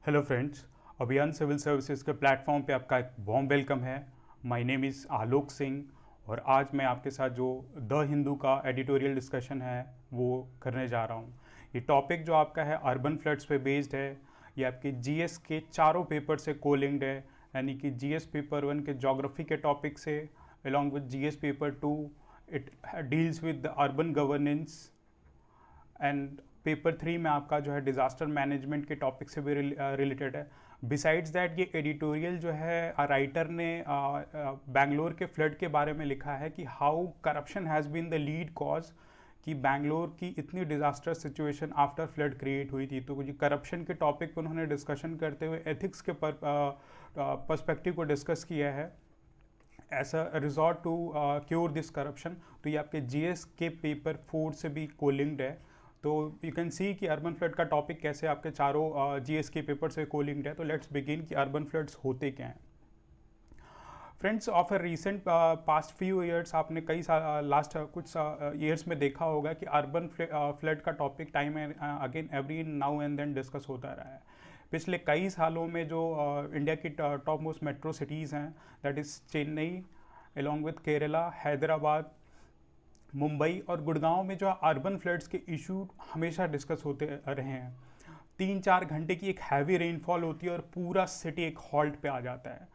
Hello friends, अभियान civil services के platform पे आपका एक वार्म वेलकम है। My name is Alok Singh और आज मैं आपके साथ जो द हिंदू का एडिटोरियल डिस्कशन है वो करने जा रहा हूँ। ये टॉपिक जो आपका है अर्बन फ्लड्स पे बेस्ड है। ये आपके जीएस के चारों पेपर से कोलिंग्ड है, यानी कि जीएस पेपर 1 के ज्योग्राफी के टॉपिक से along with GS paper 2 it deals with the urban governance and paper 3 में आपका जो है डिज़ास्टर मैनेजमेंट के टॉपिक से भी रिलेटेड है। बिसाइड्स दैट ये एडिटोरियल जो है राइटर ने बैंगलोर के फ्लड के बारे में लिखा है कि how corruption has been the lead cause कि बैंगलोर की इतनी disaster situation after flood create हुई थी। तो ये करप्शन के टॉपिक पर उन्होंने डिस्कशन करते हुए एथिक्स के पर्सपेक्टिव को डिस्कस किया है as a resort to cure this corruption. तो ये आपके जीएस के पेपर 4 से भी कोलिंग्ड है। तो यू कैन सी कि अर्बन फ्लड का टॉपिक कैसे आपके चारों जीएस के पेपर से कोलिंग्ड है। तो लेट्स बिगिन कि अर्बन फ्लड्स होते क्या हैं। Friends, of a recent past few years आपने कई लास्ट कुछ ईयर्स में देखा होगा कि अर्बन फ्लड का topic time again every now and then discuss होता रहा है। पिछले कई सालों में जो इंडिया की टॉप मोस्ट मेट्रो सिटीज़ हैं, that is Chennai along with Kerala, Hyderabad, Mumbai और गुड़गांव में जो अर्बन फ्लड्स के इशू हमेशा डिस्कस होते रहे हैं। 3-4 घंटे की एक हैवी रेनफॉल होती है और पूरा सिटी एक हॉल्ट पे आ जाता है।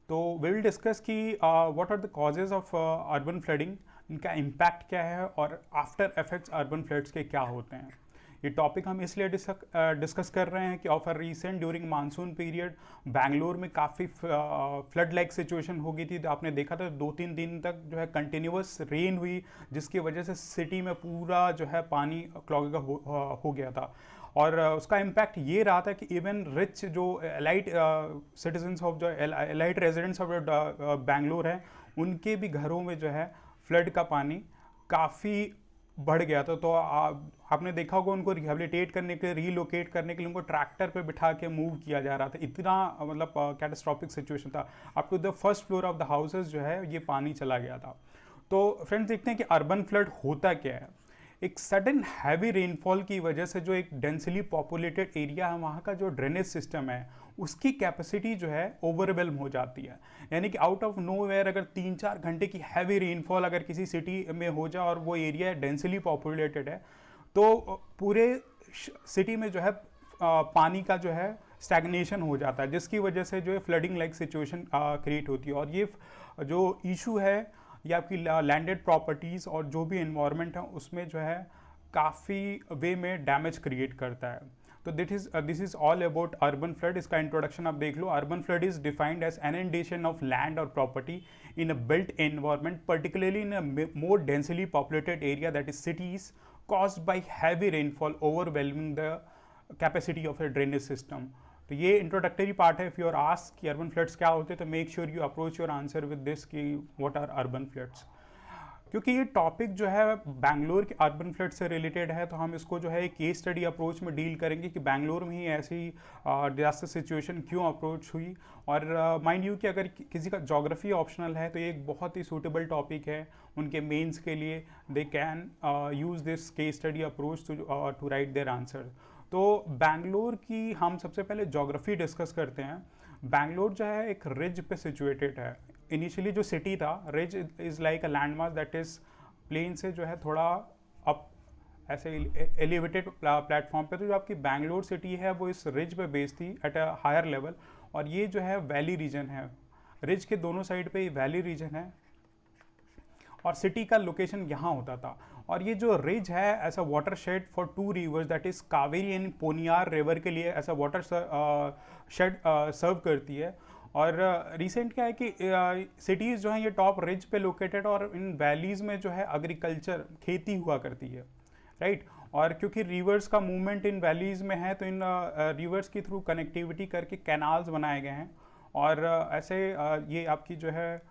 तो वी विल डिस्कस कि what are the causes of urban flooding, इनका इम्पैक्ट क्या है और आफ्टर इफेक्ट्स अर्बन फ्लड्स के क्या होते हैं। ये टॉपिक हम इसलिए डिस्कस कर रहे हैं कि of a recent during monsoon period Bangalore में काफ़ी फ्लड लाइक सिचुएशन हो गई थी। तो आपने देखा था 2-3 दिन तक जो है कंटिन्यूस रेन हुई, जिसकी वजह से सिटी में पूरा जो है पानी क्लॉग हो गया था। और उसका इम्पैक्ट ये रहा था कि इवन रिच जो एलाइट सिटीजन्स ऑफ जो एलाइट रेजिडेंट्स ऑफ बैंगलोर हैं, उनके भी घरों में जो है फ्लड का पानी काफ़ी बढ़ गया था। तो आपने देखा होगा उनको रिहेबिलिटेट करने के लिए, रीलोकेट करने के लिए उनको ट्रैक्टर पे बिठा के मूव किया जा रहा था। इतना मतलब कैटास्ट्रॉफिक सिचुएशन था। Up to the first floor of the houses जो है ये पानी चला गया था। तो फ्रेंड्स, देखते हैं कि अर्बन फ्लड होता क्या है। एक सडन हैवी रेनफॉल की वजह से जो एक डेंसली पॉपुलेटेड एरिया है, वहाँ का जो ड्रेनेज सिस्टम है उसकी कैपेसिटी जो है ओवरवेल्म हो जाती है। यानी कि आउट ऑफ नोवेयर अगर 3-4 घंटे की हैवी रेनफॉल अगर किसी सिटी में हो जाए और वो एरिया डेंसली पॉपुलेटेड है, तो पूरे सिटी में जो है पानी का जो है स्टैग्नेशन हो जाता है, जिसकी वजह से जो है फ्लडिंग लाइक सिचुएशन क्रिएट होती है। और ये जो इशू है ये आपकी लैंडेड प्रॉपर्टीज़ और जो भी इन्वायरमेंट है उसमें जो है काफ़ी वे में डैमेज क्रिएट करता है। तो this is all about urban flood. इसका इंट्रोडक्शन आप देख लो। Urban flood is defined as inundation of land और property in a built environment, particularly in a more densely populated area, that is cities, caused by heavy rainfall overwhelming the capacity of a drainage system. तो ये introductory part है। If you are ask कि urban floods क्या होते हैं, तो make sure you approach your answer with this कि what are urban floods. क्योंकि ये टॉपिक जो है बैंगलोर के अर्बन फ्लड से रिलेटेड है, तो हम इसको जो है एक केस स्टडी अप्रोच में डील करेंगे कि बैंगलोर में ही ऐसी डिजास्टर सिचुएशन क्यों अप्रोच हुई। और माइंड यू कि अगर किसी का ज्योग्राफी ऑप्शनल है तो ये एक बहुत ही सूटेबल टॉपिक है उनके मेंस के लिए। They can use this case study approach to write their answer. तो बैंगलोर की हम सबसे पहले ज्योग्राफी डिस्कस करते हैं। बैंगलोर जो है एक रिज पे सिचुएटेड है। इनिशियली जो सिटी था, ridge is like a landmark that is plain से जो है थोड़ा अप ऐसे एलिवेटेड प्लेटफॉर्म पे। तो जो आपकी बैंगलोर सिटी है वो इस रिज पे बेस्ड थी एट अ हायर लेवल। और ये जो है वैली रीजन है, रिज के दोनों साइड पे वैली रीजन है और सिटी का लोकेशन यहाँ होता था। और ये जो रिज है ऐसा watershed for 2 rivers, that is Kaveri and Ponnaiyar river के लिए ऐसा वाटर शेड सर्व करती है। और रिसेंट क्या है कि सिटीज़ जो हैं ये टॉप रिज पे लोकेटेड और इन वैलीज़ में जो है एग्रीकल्चर खेती हुआ करती है, राइट। और क्योंकि रिवर्स का मूवमेंट इन वैलीज़ में है, तो इन रिवर्स के थ्रू कनेक्टिविटी करके कैनाल्स बनाए गए हैं। और ऐसे ये आपकी जो है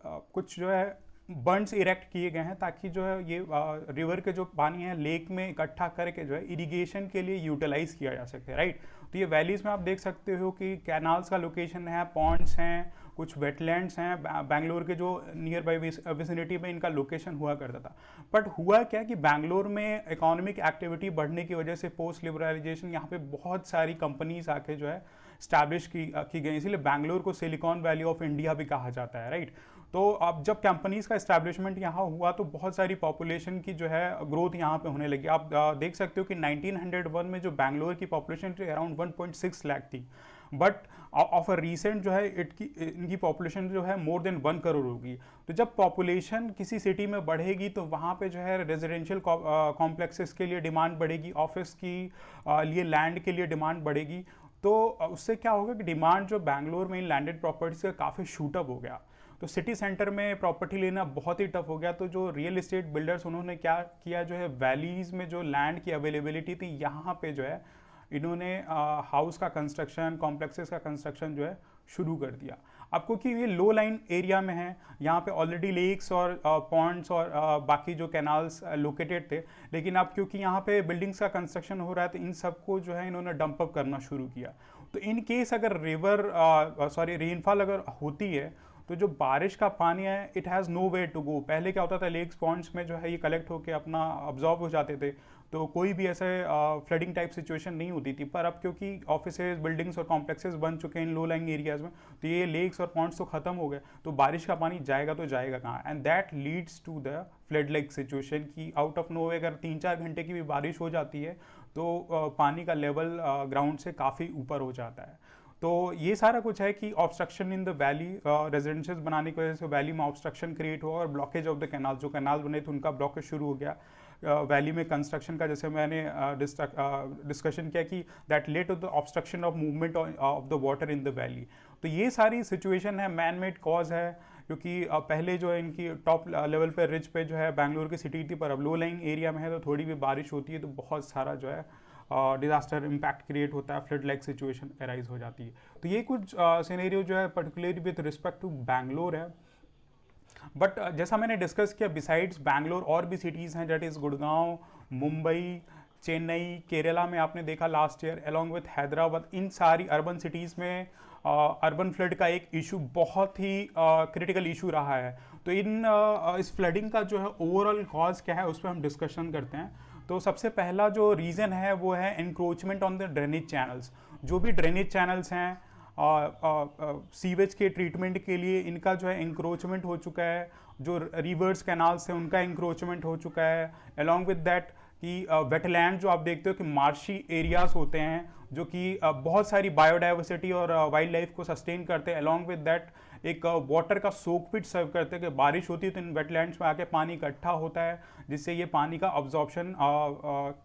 कुछ जो है बंड्स इरेक्ट किए गए हैं ताकि जो है ये रिवर के जो पानी है लेक में इकट्ठा करके जो है इरिगेशन के लिए यूटिलाइज किया जा सके, राइट। तो ये वैलीज़ में आप देख सकते हो कि कैनाल्स का लोकेशन है, पॉन्ड्स हैं, कुछ वेटलैंड्स हैं, बैंगलोर के जो नियर बाई विसिनिटी में इनका लोकेशन हुआ करता था। बट हुआ क्या कि बैंगलोर में इकोनॉमिक एक्टिविटी बढ़ने की वजह से पोस्ट लिबरलाइजेशन यहाँ पे बहुत सारी कंपनीज आके जो है स्टैब्लिश की गई, इसीलिए बैंगलोर को सिलिकॉन वैली ऑफ इंडिया भी कहा जाता है, राइट। तो अब जब कंपनीज का इस्टेब्लिशमेंट यहाँ हुआ तो बहुत सारी पॉपुलेशन की जो है ग्रोथ यहाँ पे होने लगी। आप देख सकते हो कि 1901 में जो बैंगलोर की पॉपुलेशन थी अराउंड 1.6 लाख थी, बट ऑफ अ रीसेंट जो है इनकी पॉपुलेशन जो है मोर देन 1 करोड़ होगी। तो जब पॉपुलेशन किसी सिटी में बढ़ेगी तो वहाँ पे जो है रेजिडेंशियल कॉम्प्लेक्सेस के लिए डिमांड बढ़ेगी, ऑफिस की लिए लैंड के लिए डिमांड बढ़ेगी। तो उससे क्या होगा कि डिमांड जो बैंगलोर में इन लैंडेड प्रॉपर्टीज का काफ़ी शूटअप हो गया, तो सिटी सेंटर में प्रॉपर्टी लेना बहुत ही टफ हो गया। तो जो रियल एस्टेट बिल्डर्स उन्होंने क्या किया, जो है वैलीज़ में जो लैंड की अवेलेबिलिटी थी यहाँ पे जो है इन्होंने हाउस का कंस्ट्रक्शन, कॉम्प्लेक्सेस का कंस्ट्रक्शन जो है शुरू कर दिया। अब क्योंकि ये लो लाइन एरिया में है, यहाँ पे ऑलरेडी लेक्स और पॉन्ड्स और बाकी जो कैनाल्स लोकेटेड थे, लेकिन अब क्योंकि यहाँ पे बिल्डिंग्स का कंस्ट्रक्शन हो रहा है तो इन सबको जो है इन्होंने डंप अप करना शुरू किया। तो इन केस अगर रेनफॉल अगर होती है तो जो बारिश का पानी है it has no way to go. पहले क्या होता था, लेक्स पॉन्ड्स में जो है ये कलेक्ट होकर अपना अब्जॉर्ब हो जाते थे, तो कोई भी ऐसे फ्लडिंग टाइप सिचुएशन नहीं होती थी। पर अब क्योंकि ऑफिसेज, बिल्डिंग्स और कॉम्प्लेक्सेस बन चुके हैं इन लो लाइंग एरियाज में, तो ये लेक्स और पॉन्ड्स तो खत्म हो गए, तो बारिश का पानी जाएगा तो जाएगा कहाँ, and that leads to the flood like situation की आउट ऑफ नो वे अगर 3-4 घंटे की भी बारिश हो जाती है तो पानी का लेवल ग्राउंड से काफ़ी ऊपर हो जाता है। तो ये सारा कुछ है कि ऑब्स्ट्रक्शन इन द वैली, रेजिडेंशियल्स बनाने की वजह से वैली में ऑब्स्ट्रक्शन क्रिएट हुआ और ब्लॉकेज ऑफ द कैनाल, जो कैनाल बने थे उनका ब्लॉकेज शुरू हो गया। वैली में कंस्ट्रक्शन का, जैसे मैंने डिस्कशन किया कि that led to the obstruction of movement of the water in the valley. तो ये सारी सिचुएशन है, मैन मेड कॉज है, क्योंकि पहले जो है इनकी टॉप लेवल पे रिच पे जो है बैंगलोर की सिटी थी, पर अब लो लाइंग एरिया में है तो थोड़ी भी बारिश होती है तो बहुत सारा जो है डिज़ास्टर इम्पैक्ट क्रिएट होता है, फ्लड लाइक सिचुएशन अराइज हो जाती है। तो ये कुछ सिनेरियो जो है particularly with respect to Bangalore है। बट जैसा मैंने डिस्कस किया, बिसाइड्स बैंगलोर और भी सिटीज़ हैं, दैट इज़ गुड़गांव, मुंबई, चेन्नई, केरला में आपने देखा last year, along with Hyderabad, इन सारी अर्बन सिटीज़ में अर्बन फ्लड का एक इशू बहुत ही क्रिटिकल इशू रहा है। तो इस फ्लडिंग का जो है ओवरऑल कॉज क्या है उस पर हम डिस्कशन करते हैं। तो सबसे पहला जो रीज़न है वो है encroachment on the drainage channels. जो भी ड्रेनेज चैनल्स हैं सीवेज के ट्रीटमेंट के लिए, इनका जो है इंक्रोचमेंट हो चुका है। जो रिवर्स कैनाल्स हैं उनका इंक्रोचमेंट हो चुका है। अलॉन्ग विद दैट कि वेटलैंड जो आप देखते हो कि मार्शी एरियाज होते हैं जो कि बहुत सारी बायोडाइवर्सिटी और वाइल्ड लाइफ को सस्टेन करते हैं। अलॉन्ग विद दैट एक वाटर का सोक पिट सर्व करते हैं कि बारिश होती है तो इन वेटलैंड्स में आके पानी इकट्ठा होता है, जिससे ये पानी का अब्जॉर्प्शन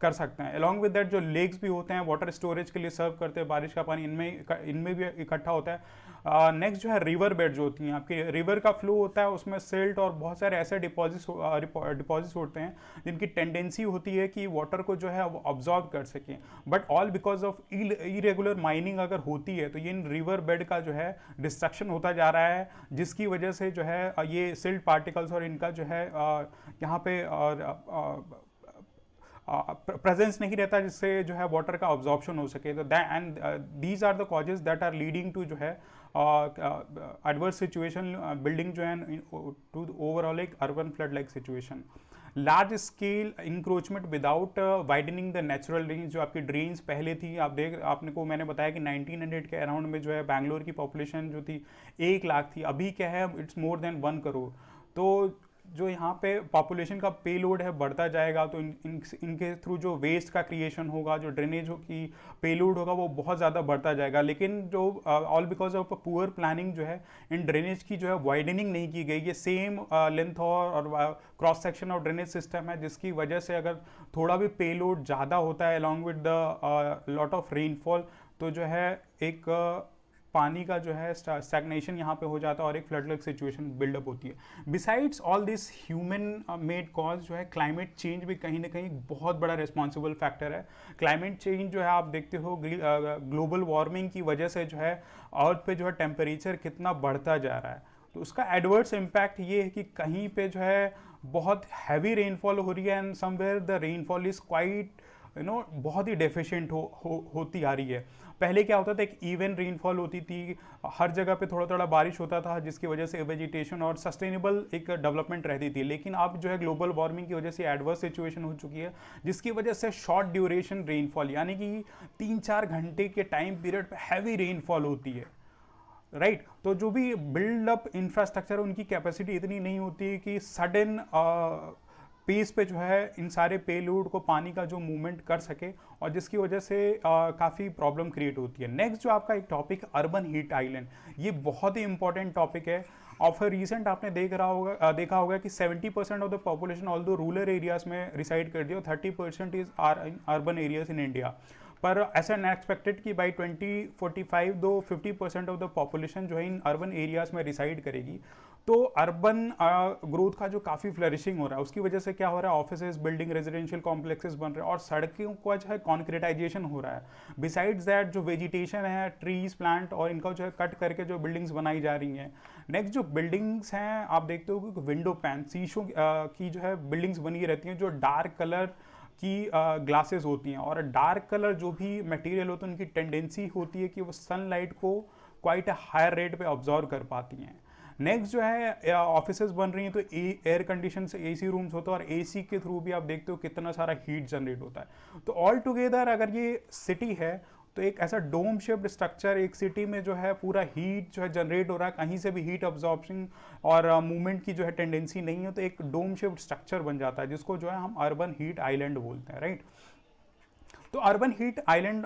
कर सकते हैं। अलॉन्ग विद दैट जो लेक्स भी होते हैं वाटर स्टोरेज के लिए सर्व करते हैं, बारिश का पानी इनमें भी इकट्ठा होता है। नेक्स्ट जो है रिवर बेड जो होती हैं, आपकी रिवर का फ्लो होता है, उसमें सिल्ट और बहुत सारे ऐसे डिपॉजिट्स होते हैं जिनकी टेंडेंसी होती है कि वाटर को जो है वो ऑब्जॉर्ब कर सकें। But all because of irregular mining अगर होती है तो ये इन रिवर बेड का जो है डिस्ट्रक्शन होता जा रहा है, जिसकी वजह से जो है ये सिल्ट पार्टिकल्स और इनका जो है यहाँ पे प्रेजेंस नहीं रहता, जिससे जो है वाटर का ऑब्जॉर्प्शन हो सके। तो and these are the causes that are leading to जो है एडवर्स सिचुएशन बिल्डिंग जो है टू ओवरऑल एक urban flood like situation. Large scale encroachment without widening the natural drains. जो आपकी ड्रेन्स पहले थी, आपने को मैंने बताया कि 1900 के अराउंड में जो है बैंगलोर की पॉपुलेशन जो थी 1 लाख थी, अभी क्या है इट्स मोर देन 1 करोड़। तो जो यहाँ पे पॉपुलेशन का पे लोड है बढ़ता जाएगा, तो इनके थ्रू जो वेस्ट का क्रिएशन होगा, जो ड्रेनेज की पे लोड होगा वो बहुत ज़्यादा बढ़ता जाएगा। लेकिन जो all because of poor planning जो है इन ड्रेनेज की जो है वाइडनिंग नहीं की गई। ये सेम लेंथ और cross section of drainage system है, जिसकी वजह से अगर थोड़ा भी पे लोड ज़्यादा होता है along with the lot of rainfall, तो जो है एक पानी का जो है स्टैग्नेशन यहाँ पे हो जाता है और एक फ्लड लाइक सिचुएशन बिल्डअप होती है। Besides all this human made cause जो है क्लाइमेट चेंज भी कहीं ना कहीं बहुत बड़ा रिस्पॉन्सिबल फैक्टर है। क्लाइमेट चेंज जो है आप देखते हो ग्लोबल वार्मिंग की वजह से जो है अर्थ पे जो है टेम्परेचर कितना बढ़ता जा रहा है। तो उसका एडवर्स इम्पैक्ट ये है कि कहीं पे जो है बहुत हैवी रेनफॉल हो रही है and somewhere the rainfall is quite बहुत ही डेफिशिएंट होती आ रही है। पहले क्या होता था, एक इवन रेनफॉल होती थी, हर जगह पे थोड़ा थोड़ा बारिश होता था, जिसकी वजह से वेजिटेशन और सस्टेनेबल एक डेवलपमेंट रहती थी। लेकिन अब जो है ग्लोबल वार्मिंग की वजह से एडवर्स सिचुएशन हो चुकी है, जिसकी वजह से शॉर्ट ड्यूरेशन रेनफॉल यानी कि 3-4 घंटे के टाइम पीरियड पे हैवी रेनफॉल होती है, राइट। तो जो भी बिल्डअप इंफ्रास्ट्रक्चर है उनकी कैपेसिटी इतनी नहीं होती कि सडन पेस पे जो है इन सारे पेलोड को पानी का जो मूवमेंट कर सके, और जिसकी वजह से काफ़ी प्रॉब्लम क्रिएट होती है। नेक्स्ट जो आपका एक टॉपिक अर्बन हीट आइलैंड, ये बहुत ही इंपॉर्टेंट टॉपिक है। ऑफ रिसेंट आपने देखा होगा कि 70% ऑफ द पॉपुलेशन ऑल दो रूरल एरियाज में रिसाइड कर दिया, 30% is urban areas in India. पर ऐसा अनएक्सपेक्टेड कि बाई 2045 दो 50% ऑफ द पॉपुलेशन जो है इन अर्बन एरियाज में रिसाइड करेगी। तो अर्बन ग्रोथ का जो काफ़ी फ्लरिशिंग हो रहा है, उसकी वजह से क्या हो रहा है, ऑफिसेज, बिल्डिंग, रेजिडेंशियल कॉम्प्लेक्सेस बन रहे हैं और सड़कों का जो है कॉन्क्रीटाइजेशन हो रहा है। बिसाइड्स दैट जो वेजिटेशन है, ट्रीज, प्लांट और इनका जो है कट करके जो बिल्डिंग्स बनाई जा रही हैं। नेक्स्ट जो बिल्डिंग्स हैं, आप देखते हो कि विंडो पैन, शीशों की जो है बिल्डिंग्स बनी रहती हैं जो डार्क कलर की ग्लासेस होती हैं, और डार्क कलर जो भी मटेरियल होते हैं उनकी टेंडेंसी होती है कि वो सनलाइट को क्वाइट अ हायर रेट पे ऑब्जॉर्व कर पाती हैं। नेक्स्ट जो है ऑफिसेज बन रही हैं, तो एयर कंडीशन से एसी रूम्स होते हैं, और एसी के थ्रू भी आप देखते हो कितना सारा हीट जनरेट होता है। तो ऑल टुगेदर अगर ये सिटी है तो एक ऐसा डोम शेप्ड स्ट्रक्चर एक सिटी में जो है पूरा हीट जो है जनरेट हो रहा है, कहीं से भी हीट अब्जॉर्प्शन और मूवमेंट की जो है टेंडेंसी नहीं है, तो एक डोम शेप्ड स्ट्रक्चर बन जाता है, जिसको जो है हम अर्बन हीट आइलैंड बोलते हैं, राइट। तो अर्बन हीट आइलैंड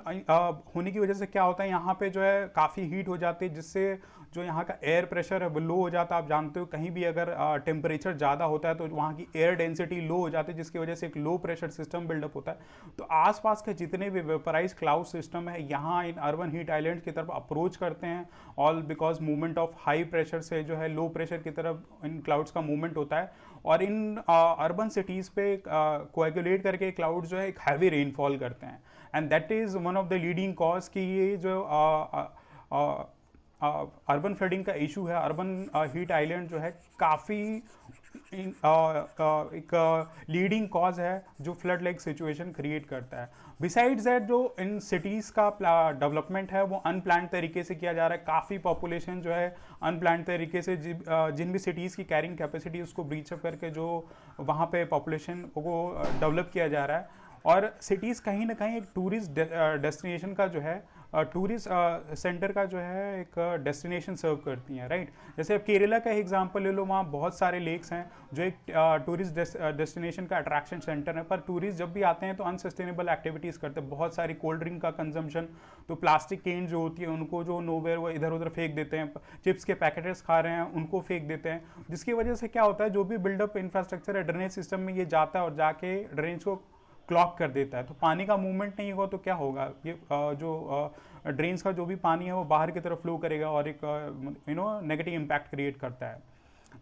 होने की वजह से क्या होता है, यहाँ पे जो है काफ़ी हीट हो जाती है, जिससे जो यहाँ का एयर प्रेशर है वो लो हो जाता है। आप जानते हो कहीं भी अगर टेम्परेचर ज़्यादा होता है तो वहाँ की एयर डेंसिटी लो हो जाती है, जिसकी वजह से एक लो प्रेशर सिस्टम बिल्डअप होता है। तो आसपास के जितने भी वेपराइज क्लाउड सिस्टम है यहाँ इन अर्बन हीट आइलैंड की तरफ अप्रोच करते हैं, all because movement of high pressure से जो है लो प्रेशर की तरफ इन क्लाउड्स का मूवमेंट होता है, और इन अर्बन सिटीज़ पे कोएगुलेट करके क्लाउड जो है एक हैवी रेनफॉल करते हैं। And that is one of the leading cause कि ये जो अर्बन फ्लडिंग का इशू है, अर्बन हीट आइलैंड जो है काफ़ी एक लीडिंग कॉज है जो फ्लड लाइक सिचुएशन क्रिएट करता है। बिसाइड्स दैट जो इन सिटीज़ का डेवलपमेंट है वो अनप्लान्ड तरीके से किया जा रहा है, काफ़ी पॉपुलेशन जो है अनप्लान्ड तरीके से जिन भी सिटीज़ की कैरिंग कैपेसिटी उसको ब्रीच अप करके जो वहाँ पे पॉपुलेशन को डेवलप किया जा रहा है। और सिटीज़ कहीं ना कहीं एक टूरिस्ट डेस्टिनेशन का जो है टूरिस्ट सेंटर का जो है एक डेस्टिनेशन सर्व करती हैं, राइट। जैसे अब केरला का एग्जांपल ले लो, वहाँ बहुत सारे लेक्स हैं जो एक टूरिस्ट डेस्टिनेशन का अट्रैक्शन सेंटर है, पर टूरिस्ट जब भी आते हैं तो अनसस्टेनेबल एक्टिविटीज़ करते हैं, बहुत सारी कोल्ड ड्रिंक का कंजम्पशन, तो प्लास्टिक केन जो होती है उनको जो नोवेयर वो इधर उधर फेंक देते हैं, चिप्स के पैकेट्स खा रहे हैं उनको फेंक देते हैं, जिसकी वजह से क्या होता है जो भी बिल्डअप इंफ्रास्ट्रक्चर है ड्रेनेज सिस्टम में ये जाता है और जाके ड्रेनेज को क्लॉग कर देता है। तो पानी का मूवमेंट नहीं होगा तो क्या होगा, ये जो ड्रेन्स का जो भी पानी है वो बाहर की तरफ फ्लो करेगा और एक नेगेटिव इम्पैक्ट क्रिएट करता है।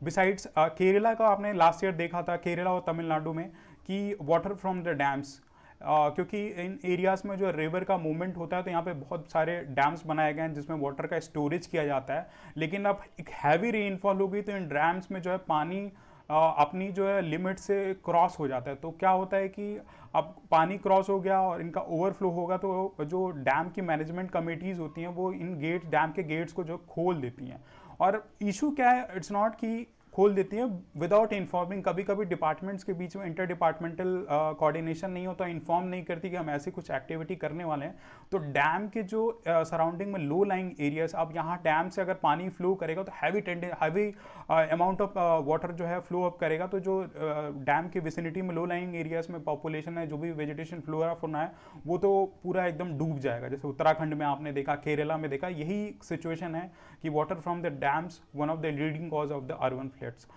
बिसाइड्स केरला का आपने लास्ट ईयर देखा था, केरला और तमिलनाडु में, कि वाटर फ्रॉम द डैम्स, क्योंकि इन एरियाज़ में जो रिवर का मूवमेंट होता है तो यहाँ पे बहुत सारे डैम्स बनाए गए हैं जिसमें वाटर का स्टोरेज किया जाता है, लेकिन अब एक हैवी रेनफॉल होगी तो इन डैम्स में जो है पानी अपनी जो है लिमिट से क्रॉस हो जाता है। तो क्या होता है कि अब पानी क्रॉस हो गया और इनका ओवरफ्लो होगा तो जो डैम की मैनेजमेंट कमेटीज़ होती हैं वो इन गेट्स, डैम के गेट्स को जो खोल देती हैं। और इशू क्या है, इट्स नॉट कि खोल देती हैं विदाउट इन्फॉर्मिंग, कभी कभी डिपार्टमेंट्स के बीच में इंटर डिपार्टमेंटल कोऑर्डिनेशन नहीं होता, इन्फॉर्म नहीं करती कि हम ऐसी कुछ एक्टिविटी करने वाले हैं। तो डैम के जो सराउंडिंग में लो लाइंग एरियाज, अब यहाँ डैम से अगर पानी फ्लो करेगा तो हैवी अमाउंट ऑफ वाटर जो है फ्लो अप करेगा, तो जो डैम के विसिनिटी में लो लाइंग एरियाज में पॉपुलेशन है, जो भी वेजिटेशन फ्लोरा फौना है वो तो पूरा एकदम डूब जाएगा। जैसे उत्तराखंड में आपने देखा, केरला में देखा, यही सिचुएशन है कि water from the dams one of the leading cause of the urban floods.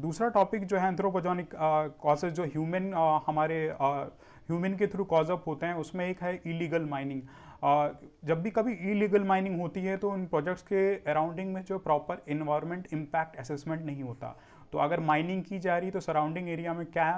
दूसरा टॉपिक जो है एंथ्रोपोजेनिक कॉजेज, जो हमारे ह्यूमन के थ्रू कॉज अप होते हैं, उसमें एक है इलीगल माइनिंग। जब भी कभी इलीगल माइनिंग होती है तो उन प्रोजेक्ट्स के अराउंडिंग में जो प्रॉपर इन्वायरमेंट इम्पैक्ट असेसमेंट नहीं होता। तो अगर माइनिंग की जा रही है तो सराउंडिंग एरिया में क्या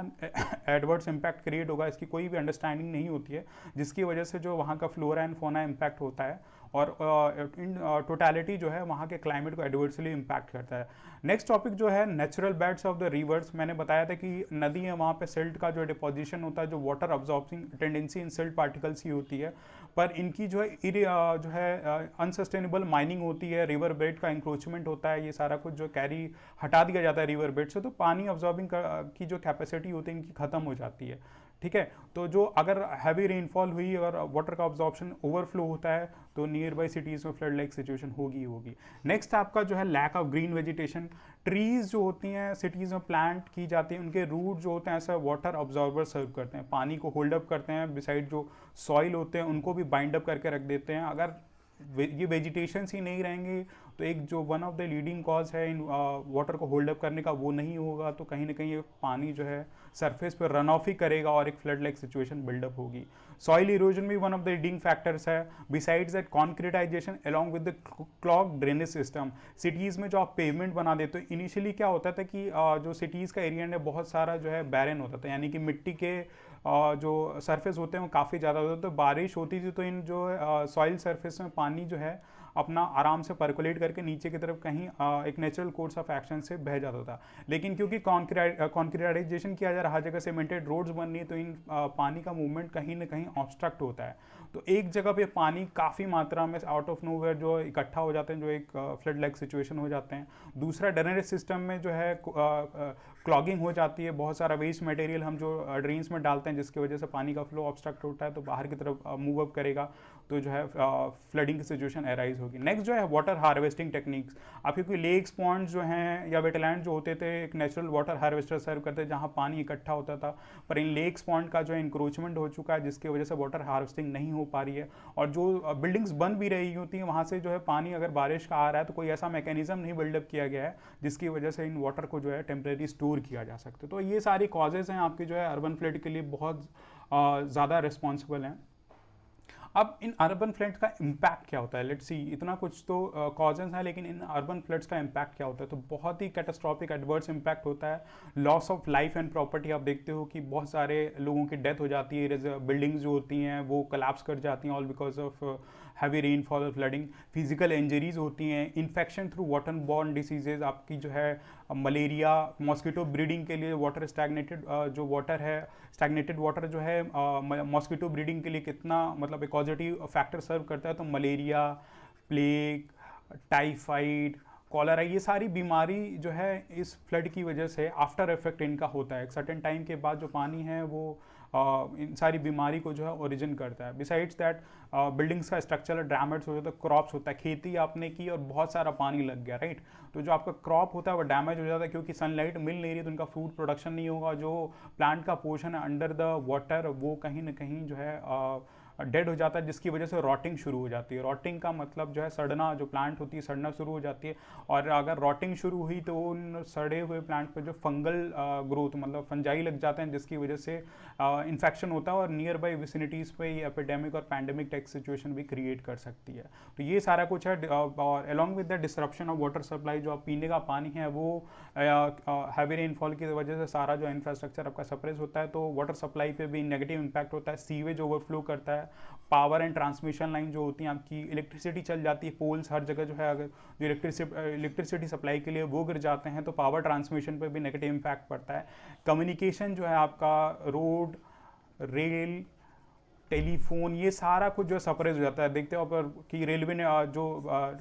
एडवर्स इम्पैक्ट क्रिएट होगा इसकी कोई भी अंडरस्टैंडिंग नहीं होती है, जिसकी वजह से जो वहाँ का फ्लोरा एंड फौना इम्पैक्ट होता है। और इन टोटलिटी जो है वहाँ के क्लाइमेट को एडवर्सली इम्पैक्ट करता है। नेक्स्ट टॉपिक जो है natural beds of the reverse. मैंने बताया था कि नदी है, वहाँ पे सिल्ट का जो डिपोजिशन होता है, जो water absorbing tendency in silt particles ही होती है, पर इनकी जो है अनसस्टेनेबल माइनिंग होती है, रिवर बेड का इंक्रोचमेंट होता है, ये सारा कुछ जो कैरी हटा दिया जाता है रिवर बेड से, तो पानी अब्जॉर्बिंग की जो कैपेसिटी होती है इनकी ख़त्म हो जाती है। ठीक है, तो जो अगर हैवी रेनफॉल हुई और वाटर का अब्जॉर्प्शन ओवरफ्लो होता है तो नियर बाई सिटीज़ में फ्लड लाइक सिचुएशन होगी ही होगी। नेक्स्ट आपका जो है lack of green vegetation. Trees जो होती हैं सिटीज़ में प्लांट की जाती हैं, उनके रूट जो होते हैं ऐसा वाटर ऑब्जॉर्बर सर्व करते हैं, पानी को होल्ड अप करते हैं, बिसाइड जो सॉइल होते हैं उनको भी बाइंड अप करके रख देते हैं। अगर ये वेजिटेशंस ही नहीं रहेंगे तो एक जो one of the leading cause है इन वाटर को होल्ड अप करने का वो नहीं होगा, तो कहीं ना कहीं ये पानी जो है सरफेस पर रन ऑफ ही करेगा और एक फ्लड लाइक सिचुएशन बिल्डअप होगी। सॉइल इरोजन भी one of the leading factors है। Besides that concretisation along with the clog drainage system. Cities में जो आप पेवमेंट बना देते हो, इनिशियली क्या होता था कि जो सिटीज़ का एरिया है बहुत सारा जो है बैरन होता था, यानी कि मिट्टी के जो सरफेस होते हैं वो काफ़ी ज़्यादा होते हैं, तो बारिश होती थी तो इन जो सॉइल सरफेस में पानी जो है अपना आराम से पर्कुलेट करके नीचे की तरफ कहीं एक नेचुरल कोर्स ऑफ एक्शन से बह जाता था। लेकिन क्योंकि कॉन्क्रीटाइजेशन किया जा रहा है, हर जगह सीमेंटेड रोड्स बन रही है, तो इन पानी का मूवमेंट कहीं ना कहीं ऑब्स्ट्रक्ट होता है, तो एक जगह पे पानी काफ़ी मात्रा में आउट ऑफ नोवेयर जो इकट्ठा हो जाते हैं, जो एक फ्लड लाइक सिचुएशन हो जाते हैं। दूसरा ड्रेनेज सिस्टम में जो है क्लॉगिंग हो जाती है, बहुत सारा वेस्ट मटेरियल हम जो ड्रेन्स में डालते हैं जिसकी वजह से पानी का फ्लो ऑब्स्ट्रक्ट होता है, तो बाहर की तरफ मूव अप करेगा, तो जो है फ्लडिंग की सिचुएशन अराइज होगी। नेक्स्ट जो है वाटर हार्वेस्टिंग टेक्निक्स। आप क्योंकि लेक्स पॉन्ड्स जो हैं या वेटलैंड जो होते थे एक नेचुरल वाटर हार्वेस्टर सर्व करते हैं जहाँ पानी इकट्ठा होता था, पर इन लेक्स पॉन्ड का जो इंक्रोचमेंट हो चुका है जिसकी वजह से वाटर हार्वेस्टिंग नहीं हो पा रही है, और जो बिल्डिंग्स बन भी रही होती हैं वहाँ से जो है पानी अगर बारिश का आ रहा है तो कोई ऐसा मैकेनिज्म नहीं बिल्डअप किया गया है जिसकी वजह से इन वाटर को जो है टेम्परेरी स्टोर किया जा सकता है। तो ये सारी कॉजेज़ हैं आपकी जो है अर्बन फ्लड के लिए बहुत ज़्यादा रिस्पॉन्सिबल हैं। अब इन अर्बन फ्लड्स का इम्पैक्ट क्या होता है, लेट्स सी। इतना कुछ तो कॉजेज़ हैं, लेकिन इन अर्बन फ्लड्स का इम्पैक्ट क्या होता है, तो बहुत ही कैटास्ट्रॉफिक एडवर्स इम्पैक्ट होता है। Loss of life and property. आप देखते हो कि बहुत सारे लोगों की डेथ हो जाती है, बिल्डिंग्स जो होती हैं वो कोलैप्स कर जाती हैं all because of heavy rainfall और फ्लडिंग। फिजिकल इंजरीज होती हैं, infection through water borne diseases. आपकी जो है मलेरिया, मॉस्किटो ब्रीडिंग के लिए वाटर स्टैग्नेटेड जो वाटर है, स्टैग्नेटेड वाटर जो है मॉस्किटो ब्रीडिंग के लिए कितना मतलब एक पॉजिटिव फैक्टर सर्व करता है, तो मलेरिया, प्लेग, टाइफाइड, कॉलरा, ये सारी बीमारी जो है इस फ्लड की वजह से आफ्टर इफेक्ट इनका होता है। एक सर्टेन टाइम के बाद जो पानी है वो इन सारी बीमारी को जो है ओरिजिन करता है। बिसाइड्स दैट बिल्डिंग्स का स्ट्रक्चरल डैमेज हो जाता है, क्रॉप्स होता है, खेती आपने की और बहुत सारा पानी लग गया, राइट, तो जो आपका क्रॉप होता है वो डैमेज हो जाता है क्योंकि सनलाइट मिल नहीं रही तो उनका फूड प्रोडक्शन नहीं होगा। जो प्लांट का पोर्शन है अंडर द वाटर वो कहीं ना कहीं जो है डेड हो जाता है, जिसकी वजह से रॉटिंग शुरू हो जाती है। रॉटिंग का मतलब जो है सड़ना, जो प्लांट होती है सड़ना शुरू हो जाती है, और अगर रॉटिंग शुरू हुई तो उन सड़े हुए प्लांट पर जो फंगल ग्रोथ मतलब फंजाई लग जाते हैं जिसकी वजह से इन्फेक्शन होता है और नियर बाई विसिनिटीज़ पे ये एपिडेमिक और पैंडेमिक टाइप सिचुएशन भी क्रिएट कर सकती है। तो ये सारा कुछ है, और along with the disruption of water supply, जो आप पीने का पानी है वो हैवी रेनफॉल की वजह से सारा जो इंफ्रास्ट्रक्चर आपका सप्रेस होता है, तो वाटर सप्लाई पे भी नेगेटिव इम्पैक्ट होता है। सीवेज ओवरफ्लो करता है, पावर एंड ट्रांसमिशन लाइन जो होती हैं आपकी, इलेक्ट्रिसिटी चल जाती है, पोल्स हर जगह जो है अगर जो इलेक्ट्रिसिटी सप्लाई के लिए वो गिर जाते हैं तो पावर ट्रांसमिशन पे भी नेगेटिव इम्पैक्ट पड़ता है। कम्युनिकेशन जो है आपका, रोड, रेल, टेलीफोन, ये सारा कुछ जो सप्रेस हो जाता है। देखते हो पर कि रेलवे ने जो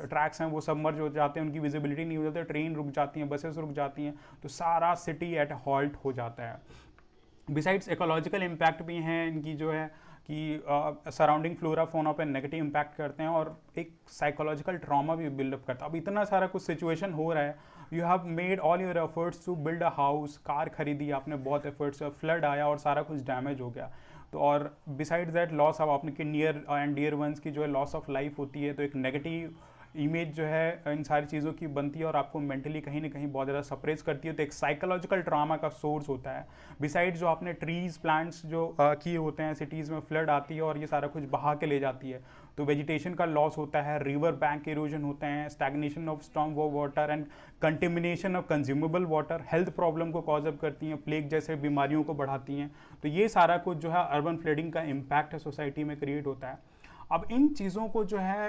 ट्रैक्स हैं वो सबमर्ज हो जाते हैं, उनकी विजिबिलिटी नहीं हो जाती, ट्रेन रुक जाती हैं, बसेस रुक जाती हैं, तो सारा सिटी एट हॉल्ट हो जाता है। बिसाइड्स इकोलॉजिकल इम्पैक्ट भी हैं इनकी जो है कि सराउंडिंग फ्लोरा फोना पे नेगेटिव इम्पैक्ट करते हैं और एक साइकोलॉजिकल ट्रॉमा भी बिल्डअप करता है। अब इतना सारा कुछ सिचुएशन हो रहा है, you have made all your efforts to build a house, car खरीदी आपने, बहुत एफर्ट्स, फ्लड आया और सारा कुछ डैमेज हो गया, तो और बिसाइड्स दैट लॉस ऑफ आपने नियर एंड डियर वंस की जो है लॉस ऑफ लाइफ होती है, तो एक नेगेटिव इमेज जो है इन सारी चीज़ों की बनती है और आपको मेंटली कहीं ना कहीं बहुत ज़्यादा सप्रेस करती है, तो एक साइकोलॉजिकल ट्रामा का सोर्स होता है। बिसाइड्स जो आपने ट्रीज़ प्लांट्स जो किए होते हैं, सिटीज़ में फ्लड आती है और ये सारा कुछ बहा के ले जाती है, तो वेजिटेशन का लॉस होता है, रिवर बैंक इरोजन होते हैं, stagnation of storm water and contamination of consumable water health problem को कॉज अप करती हैं, प्लेग जैसे बीमारियों को बढ़ाती हैं। तो ये सारा कुछ जो है अर्बन फ्लडिंग का इम्पैक्ट है सोसाइटी में क्रिएट होता है। अब इन चीज़ों को जो है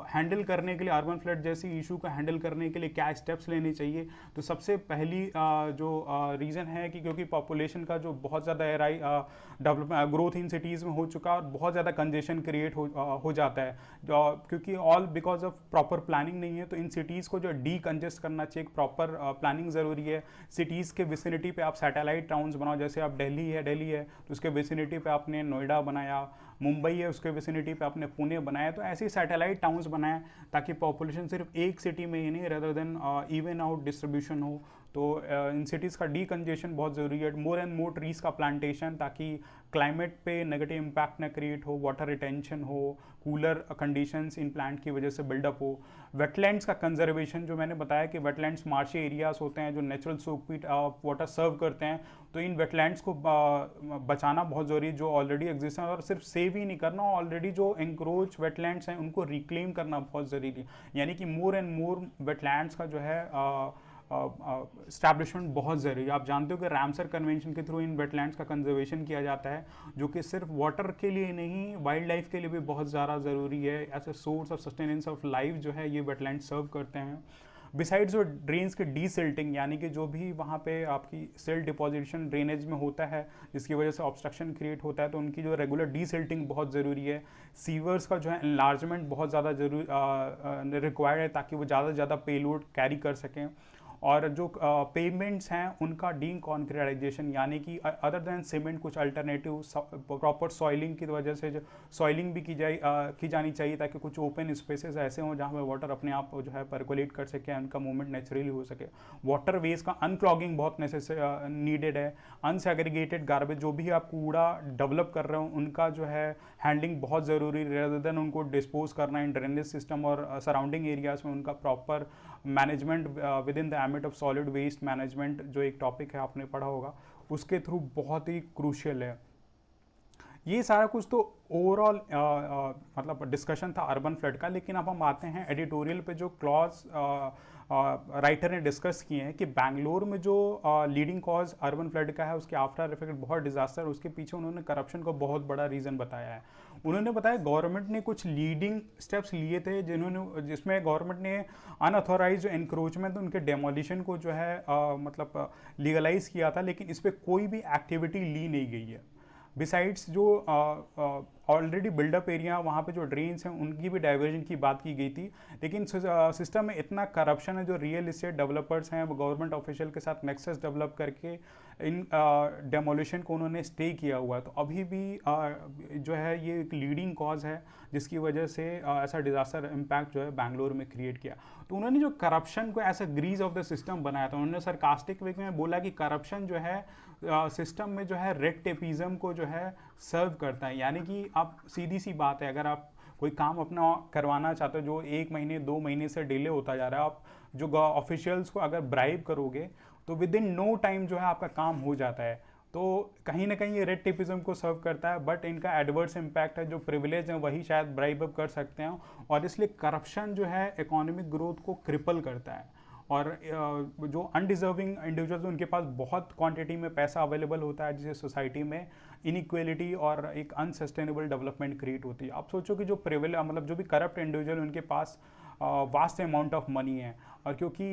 हैंडल करने के लिए, अर्बन फ्लड जैसी इशू को हैंडल करने के लिए क्या स्टेप्स लेने चाहिए। तो सबसे पहली जो रीज़न है कि क्योंकि पॉपुलेशन का जो बहुत ज़्यादा डेवलपमेंट ग्रोथ इन सिटीज़ में हो चुका है और बहुत ज़्यादा कंजेशन क्रिएट हो जाता है, क्योंकि all because of proper planning नहीं है। तो इन सिटीज़ को जो डी कंजेस्ट करना चाहिए, एक प्रॉपर प्लानिंग ज़रूरी है। सिटीज़ के विसिनिटी पे आप सैटेलाइट टाउन्स बनाओ, जैसे आप दिल्ली है तो उसके विसिनिटी पे आपने नोएडा बनाया, मुंबई है उसके विसिनिटी पे आपने पुणे बनाया। तो ऐसे सैटेलाइट टाउन्स बनाए ताकि पॉपुलेशन सिर्फ एक सिटी में ही नहीं, rather than even out distribution हो। तो इन सिटीज़ का डीकंजेशन बहुत ज़रूरी है। मोर एंड मोर ट्रीज़ का प्लांटेशन, ताकि क्लाइमेट पे नेगेटिव इम्पैक्ट ना क्रिएट हो, वाटर रिटेंशन हो, कूलर कंडीशंस इन प्लांट की वजह से बिल्डअप हो। वेटलैंड्स का कंजर्वेशन, जो मैंने बताया कि वेटलैंड्स मार्शी एरियाज होते हैं जो नेचुरल सोकपीट वाटर सर्व करते हैं, तो इन वेटलैंड्स को बचाना बहुत ज़रूरी है जो ऑलरेडी एग्जिस्ट हैं, और सिर्फ सेव ही नहीं करना, ऑलरेडी जो इंक्रोच वेटलैंड्स हैं उनको रिक्लेम करना बहुत ज़रूरी है। यानी कि मोर एंड मोर वेटलैंड्स का जो है स्टैब्लिशमेंट बहुत ज़रूरी है। आप जानते हो कि रामसर कन्वेंशन के थ्रू इन वेटलैंड्स का कंजर्वेशन किया जाता है, जो कि सिर्फ वाटर के लिए नहीं, वाइल्ड लाइफ के लिए भी बहुत ज़्यादा ज़रूरी है। As a source of sustenance of life जो है ये वेटलैंड सर्व करते हैं। बिसाइड्स जो ड्रेन्स की डीसिल्टिंग, यानी कि जो भी वहाँ पे आपकी सिल्ट डिपॉजिशन ड्रेनेज में होता है जिसकी वजह से ऑब्स्ट्रक्शन क्रिएट होता है, तो उनकी जो रेगुलर डीसिल्टिंग बहुत ज़रूरी है। सीवर्स का जो है एनलार्जमेंट बहुत ज़्यादा जरूरी रिक्वायर्ड है ताकि वो ज़्यादा से ज़्यादा पेलोड कैरी कर सकें। और जो पेमेंट्स हैं उनका डी कॉन्क्रीटाइजेशन, यानी कि अदर देन सीमेंट कुछ अल्टरनेटिव प्रॉपर सॉइलिंग की वजह से जो सॉइलिंग भी की जानी चाहिए, ताकि कुछ ओपन स्पेसेस ऐसे हों जहाँ पे वाटर अपने आप जो है परकोलेट कर सके, उनका मूवमेंट नेचुरली हो सके। वाटर वेस्ट का अनक्लॉगिंग बहुत नीडेड है। अनसेग्रीगेटेड गार्बेज, जो भी आप कूड़ा डेवलप कर रहे हो उनका जो है हैंडलिंग बहुत ज़रूरी, रेदर देन उनको डिस्पोज करना इन ड्रेनेज सिस्टम और सराउंडिंग एरियाज में उनका proper management within the ambit of solid waste management, जो एक टॉपिक है आपने पढ़ा होगा, उसके थ्रू बहुत ही क्रूशियल है। ये सारा कुछ तो ओवरऑल मतलब डिस्कशन था अर्बन फ्लड का। लेकिन अब हम आते हैं एडिटोरियल पे, जो क्लॉज राइटर ने डिस्कस किए हैं कि बैंगलोर में जो लीडिंग कॉज अर्बन फ्लड का है, उसके आफ्टर इफेक्ट बहुत डिजास्टर, उसके पीछे उन्होंने करप्शन को बहुत बड़ा रीज़न बताया है। उन्होंने बताया गवर्नमेंट ने कुछ लीडिंग स्टेप्स लिए थे जिसमें गवर्नमेंट ने अनऑथोराइज जो इंक्रोचमेंट उनके डेमोलिशन को जो है मतलब लीगलाइज किया था, लेकिन इस पर कोई भी एक्टिविटी ली नहीं गई है। बिसाइड्स जो ऑलरेडी बिल्डअप एरिया वहाँ पे जो ड्रेन्स हैं उनकी भी डाइवर्जन की बात की गई थी, लेकिन सिस्टम में इतना करप्शन है, जो रियल इस्टेट डेवलपर्स हैं वो गवर्नमेंट ऑफिशियल के साथ नेक्सस डेवलप करके इन डेमोलिशन को उन्होंने स्टे किया हुआ है। तो अभी भी जो है ये एक लीडिंग कॉज है जिसकी वजह से ऐसा डिजास्टर इम्पैक्ट जो है बैंगलोर में क्रिएट किया। तो उन्होंने जो करप्शन को ऐसा ग्रीज ऑफ द सिस्टम बनाया था, उन्होंने सरकास्टिक वे में बोला कि करप्शन जो है सिस्टम में जो है रेड टेपिज्म को जो है सर्व करता है। यानी कि आप सीधी सी बात है, अगर आप कोई काम अपना करवाना चाहते हो जो 1 महीने 2 महीने से डिले होता जा रहा है, आप जो ऑफिशियल्स को अगर ब्राइब करोगे तो विद इन नो टाइम जो है आपका काम हो जाता है। तो कहीं ना कहीं ये रेड टेपिज्म को सर्व करता है, बट इनका एडवर्स इम्पैक्ट है, जो प्रिविलेज हैं वही शायद ब्राइब अप कर सकते हैं, और इसलिए करप्शन जो है इकोनॉमिक ग्रोथ को क्रिपल करता है। और जो अनडिजर्विंग इंडिविजुअल्स उनके पास बहुत क्वांटिटी में पैसा अवेलेबल होता है, जिससे सोसाइटी में इनइक्वलिटी और एक अनसस्टेनेबल डेवलपमेंट क्रिएट होती है। आप सोचो कि जो मतलब जो भी करप्ट इंडिविजुअल उनके पास वास्ट अमाउंट ऑफ मनी है, और क्योंकि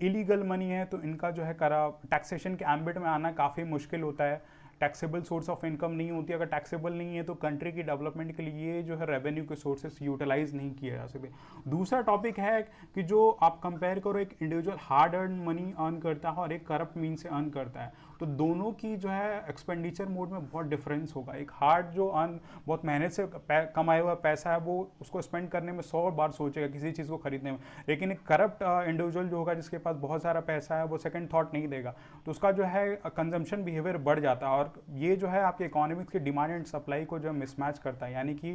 इलीगल मनी है तो इनका जो है टैक्सेशन के एम्बिट में आना काफ़ी मुश्किल होता है। टैक्सेबल सोर्स ऑफ इनकम नहीं होती, अगर टैक्सेबल नहीं है तो कंट्री की डेवलपमेंट के लिए जो है रेवेन्यू के सोर्सेस यूटिलाइज नहीं किए जा सकते। दूसरा टॉपिक है कि जो आप कंपेयर करो, एक individual hard earn money earn करता है और एक करप्ट मीन से अर्न करता है, तो दोनों की जो है एक्सपेंडिचर मोड में बहुत डिफरेंस होगा। एक हार्ड जो अर्न बहुत मेहनत से कमाया हुआ पैसा है, वो उसको स्पेंड करने में 100 बार सोचेगा किसी चीज़ को खरीदने में, लेकिन एक करप्ट इंडिविजुअल जो होगा जिसके पास बहुत सारा पैसा है, वो सेकंड थॉट नहीं देगा, तो उसका जो है कंजम्पशन बिहेवियर बढ़ जाता है। और ये जो है आपके इकोनॉमिक्स की डिमांड एंड सप्लाई को जो मिसमैच करता है, यानी कि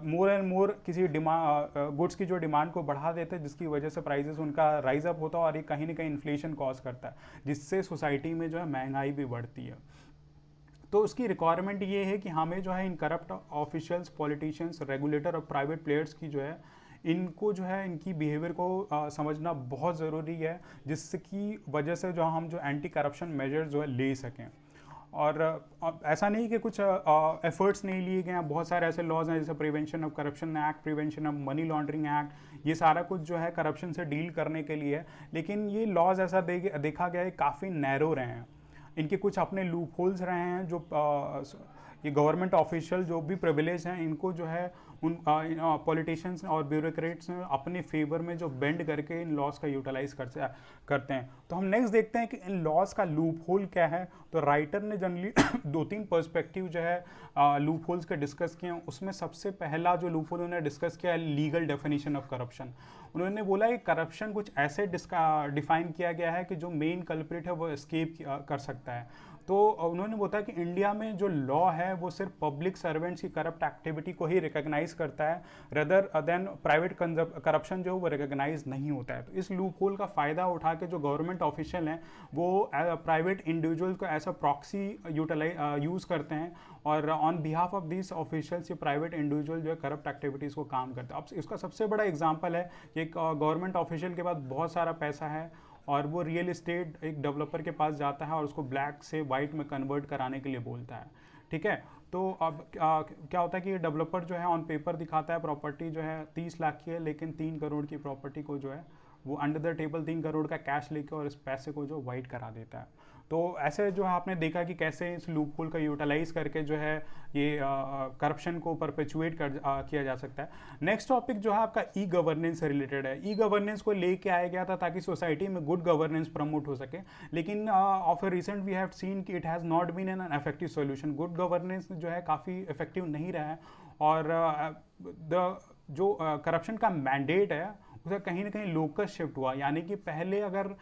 मोर एंड मोर किसी गुड्स की जो डिमांड को बढ़ा देते हैं, जिसकी वजह से प्राइसेस उनका राइज अप होता है, और ये कहीं ना कहीं इन्फ्लेशन कॉज करता है, जिससे सोसाइटी में जो है महंगाई भी बढ़ती है। तो उसकी रिक्वायरमेंट ये है कि हमें जो है इन करप्ट ऑफिशियल्स, पॉलिटिशियंस, रेगुलेटर और प्राइवेट प्लेयर्स की जो है इनको जो है इनकी बिहेवियर को समझना बहुत ज़रूरी है, जिसकी वजह से जो हम जो एंटी करप्शन मेजर्स जो है ले सकें। और ऐसा नहीं कि कुछ एफर्ट्स नहीं लिए गए हैं, बहुत सारे ऐसे लॉज हैं जैसे prevention of corruption act, prevention of money laundering act, ये सारा कुछ जो है करप्शन से डील करने के लिए है। लेकिन ये लॉज ऐसा देखा गया है काफ़ी नैरो रहे हैं, इनके कुछ अपने लूप होल्स रहे हैं, जो ये गवर्नमेंट ऑफिशियल जो भी प्रिविलेज हैं इनको जो है उन पॉलिटिशियंस और ब्यूरोक्रेट्स ने अपने फेवर में जो बेंड करके इन लॉज का यूटिलाइज करते हैं। तो हम नेक्स्ट देखते हैं कि इन लॉज का लूप होल क्या है। तो राइटर ने जनरली 2-3 पर्सपेक्टिव जो है लूप होल्स के डिस्कस किए हैं। उसमें सबसे पहला जो लूप होल उन्होंने डिस्कस किया है लीगल डेफिनेशन ऑफ करप्शन। उन्होंने बोला कि करप्शन कुछ ऐसे डिफाइन किया गया है कि जो मेन कल्प्रिट है वो एस्केप कर सकता है। तो उन्होंने बताया कि इंडिया में जो लॉ है वो सिर्फ पब्लिक सर्वेंट्स की करप्ट एक्टिविटी को ही रिकॉग्नाइज करता है, रदर देन प्राइवेट करप्शन जो है वो रिकॉग्नाइज नहीं होता है। तो इस लूप होल का फ़ायदा उठा के जो गवर्नमेंट ऑफिशियल हैं वो प्राइवेट इंडिविजुअल को एज अ प्रॉक्सी यूज़ करते हैं और on behalf of this officials ये प्राइवेट इंडिविजुअल जो है करप्ट एक्टिविटीज़ को काम करते हैं। अब इसका सबसे बड़ा एग्जाम्पल है कि एक गवर्नमेंट ऑफिशियल के पास बहुत सारा पैसा है और वो रियल इस्टेट एक डेवलपर के पास जाता है और उसको ब्लैक से वाइट में कन्वर्ट कराने के लिए बोलता है, ठीक है। तो अब क्या होता है कि ये डेवलपर जो है ऑन पेपर दिखाता है प्रॉपर्टी जो है 30 लाख की है, लेकिन 3 करोड़ की प्रॉपर्टी को जो है वो अंडर द टेबल 3 करोड़ का कैश लेके और इस पैसे को जो वाइट करा देता है। तो ऐसे जो है आपने देखा कि कैसे इस लूप होल का यूटिलाइज करके जो है ये करप्शन को परपेचुएट किया जा सकता है। नेक्स्ट टॉपिक जो है आपका ई गवर्नेंस से रिलेटेड है। ई गवर्नेंस को लेके आया गया था ताकि सोसाइटी में गुड गवर्नेंस प्रमोट हो सके, लेकिन of a recent we have seen कि it has not been an effective solution. Good governance जो है काफ़ी इफेक्टिव नहीं रहा है और द जो करप्शन का मैंडेट है उसका कहीं ना कहीं लोकस शिफ्ट हुआ। यानी कि पहले अगर